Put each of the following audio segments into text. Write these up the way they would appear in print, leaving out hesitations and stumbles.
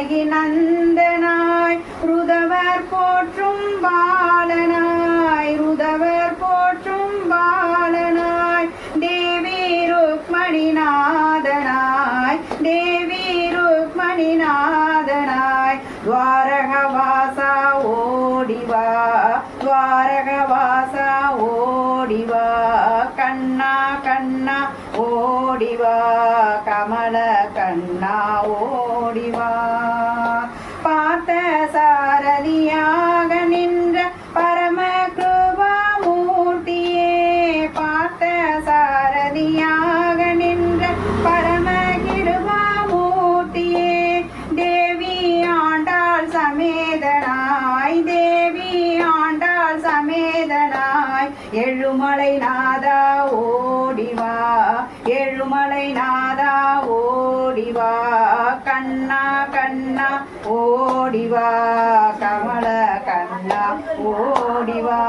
தேவகி நந்தனாய் ருதவர் போற்றும் பாலனாய் ருதவர் போற்றும் பாலனாய் தேவி ருக்மணி நாதனாய் தேவி ருக்மணி நாதனாய் துவாரகவாசா ஓடிவா துவாரகவாசா ஓடிவா கண்ணா கண்ணா ஓடிவா கமல கண்ணா ஓடிவா பார்த்த சாரதியாக நின்ற பரம கிருபாமூர்த்தியே பார்த்த சாரதியாக நின்ற பரம கிருபாமூர்த்தியே தேவி ஆண்டாள் சமேதனாய் தேவி ஆண்டாள் சமேதனாய் எழுமலை நாதா ஓடிவா எழுமலை நாதா ஓடிவா கண்ணா கண்ணா ஓடிவா கமல கண்ணா ஓடிவா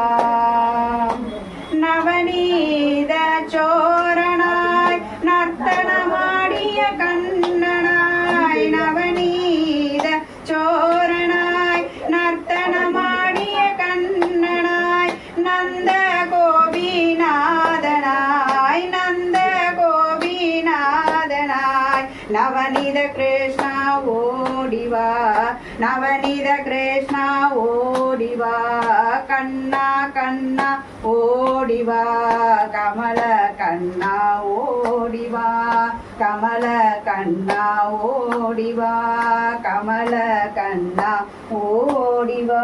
நவநீத சோரணாய் நர்த்தனமாடிய கண்ணனாய் நவநீத சோரணாய் நர்த்தனமாடிய கண்ணனாய் நந்த கோபிநாதனாய் நந்த கோபிநாதனாய் நவநீத கிருஷ்ணா ஓடிவா நவநீத கிருஷ்ணா ஓடிவா கண்ணா கண்ணா ஓடிவா கமல கண்ணா ஓடிவா கமல கண்ணா ஓடிவா கமல கண்ணா ஓடிவா